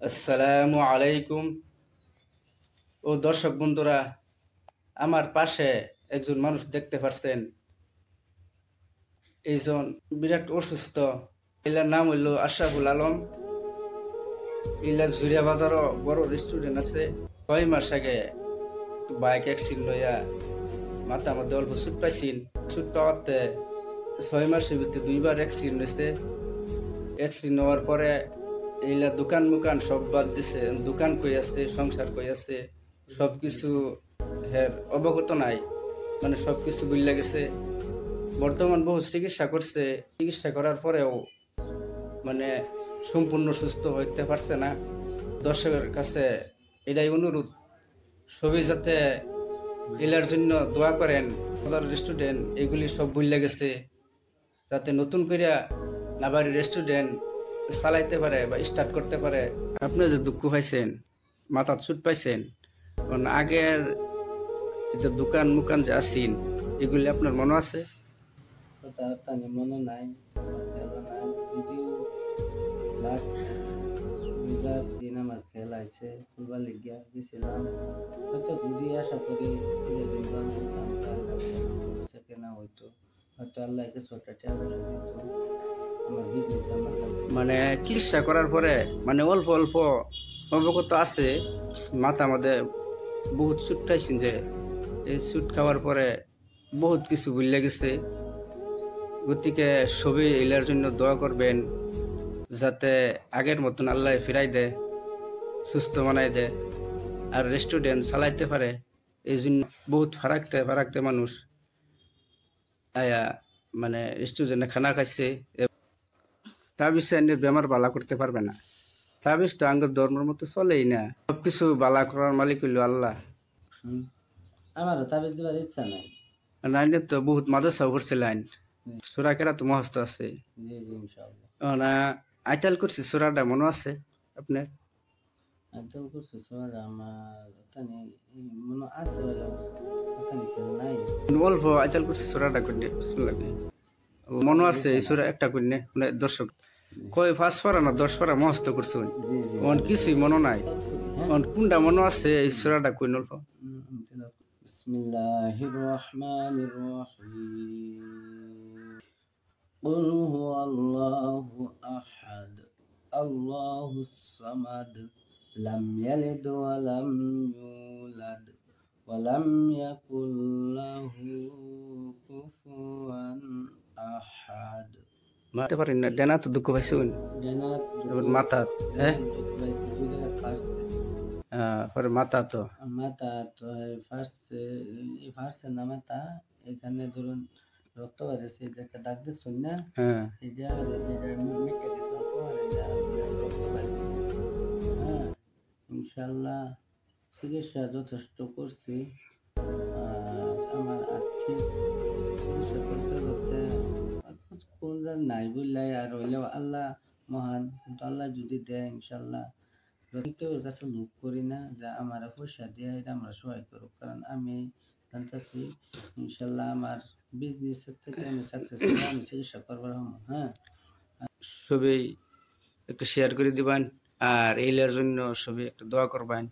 আসসালামু আলাইকুম ও দর্শক বন্ধুরা, আমার পাশে একজন মানুষ দেখতে পাচ্ছেন। এইজন বিরাট অসুস্থ। এলার নাম হইল আশরাফুল আলম। ইলাক জুরিয়া বাজারও বড় রেস্টুরেন্ট আছে। 6 মাস আগে বাইক অ্যাক্সিডেন্ট হইয়া মাথা মধ্যে অল্প চুট পাইছিল। চুট পাওয়াতে 6 মাসের ভিতরে 2বার অ্যাক্সিডেন্ট হয়েছে। অ্যাক্সিডেন্ট হওয়ার পরে এইলা দোকান মুকান সব বাদ দিছে। দোকান কই আছে, সংসার কই আছে, সবকিছু হের অবগত নাই। মানে সবকিছু বুঝলে গেছে। বর্তমান বহু চিকিৎসা করছে, চিকিৎসা করার পরেও মানে সম্পূর্ণ সুস্থ হইতে পারছে না। দর্শকের কাছে এটাই অনুরোধ, সবই যাতে এলার জন্য দোয়া করেন। রেস্টুরেন্ট এগুলি সব বুঝলে গেছে, যাতে নতুন করিয়া আবার রেস্টুরেন্ট চালাইতে পারে বা স্টার্ট করতে পারে। আপনি যে দুঃখ পাইছেন, মাথা চুট পাইছেন, কারণ আগের দোকান মুকান যে আসিন এগুলি আপনার মনে আছে? মনে নাই, খেলা নাই। যদিও লাস্ট 2003 আমার খেলা আছে, ফুটবল লিগিয়া গেছিলাম। হয়তো ঘুরি আশা করি দিন কেনা হইতো, হয়তো আল্লাহকে ছোটটা দিত আমার বিজনেস। মানে চিকিৎসা করার পরে মানে অল্প অল্প অবগত আছে। মাথা মধ্যে বহুত চুট খাইছেন, যে এই চুট খাওয়ার পরে বহুত কিছু ভুলে গেছে। গতিকে সবই এলার জন্য দোয়া করবেন, যাতে আগের মতন আল্লাহ ফিরাই দেয়, সুস্থ বানাই দেয়, আর রেস্টুরেন্ট চালাইতে পারে। এই জন্য বহুত ফারাকতে মানুষ আয়া মানে রেস্টুরেন্টে খানা খাইছে। তাবিজ এনে বেমার বালা করতে পারবে না। তাবিজ তো আঙ্গের ধর্মের মতো চলেই না। সবকিছু বালা করার মালিক হইল আল্লাহ। আমারও তাবিজ দেওয়ার ইচ্ছা নাই। লাইনে তো বহুত মাদ্রাসা করছে, লাইন সুরা কেরা তো মহস্ত আছে। জি জি, ইনশাআল্লাহ। না আইতাল করছি, সুরাটা মনে আছে আপনার? আইতাল করছে সুরা আমার ওখানে মনে আছে, ওখানে খেলা নাই। অল্প আইতাল করছি, সুরাটা করলে লাগে মনে আছে। এই সুরা একটা করলে মানে দর্শক কয় 5 পারা না 10 পারা মহস্ত করছে। কিছুই মনে নাই, কোনটা মনে আছে? এই সুরাটা কই অল্প। বিসমিল্লাহির রহমানির রহিম। قل هو الله أحد الله الصمد لم يلد ولم يولد ولم يكن له كفوا أحد। মারতে পারেন না, ডেনা তো দুঃখ পাইছুন মাথা। হ্যাঁ, পরে মাথা তো ফার্স্টে না মাথা। এখানে ধরুন রক্ত বেড়েছে, যে একটা দাগ দেখছেন না, এটা মিটে গেছে অল্প, রক্ত বেড়েছে। হ্যাঁ, ইনশাল্লাহ চিকিৎসা যথেষ্ট করছি। আমার আর্থিক চিকিৎসা করতে করতে কোন নাই বললাই, আর হইলেও আল্লাহ মহান। কিন্তু আল্লাহ যদি দেয় ইনশাল্লাহ, কেউ কাছে লোভ করি না যে আমার পয়সা দিয়ে এটা আমরা সহায় করুক, কারণ আমি জানতেছি ইনশাল্লাহ আমার বিজনেসের থেকে আমি সাকসেস করে আমি চিকিৎসা করবার হম। হ্যাঁ, সবাই একটু শেয়ার করে দিবেন, আর এইলার জন্য সবাই একটু দোয়া করবেন।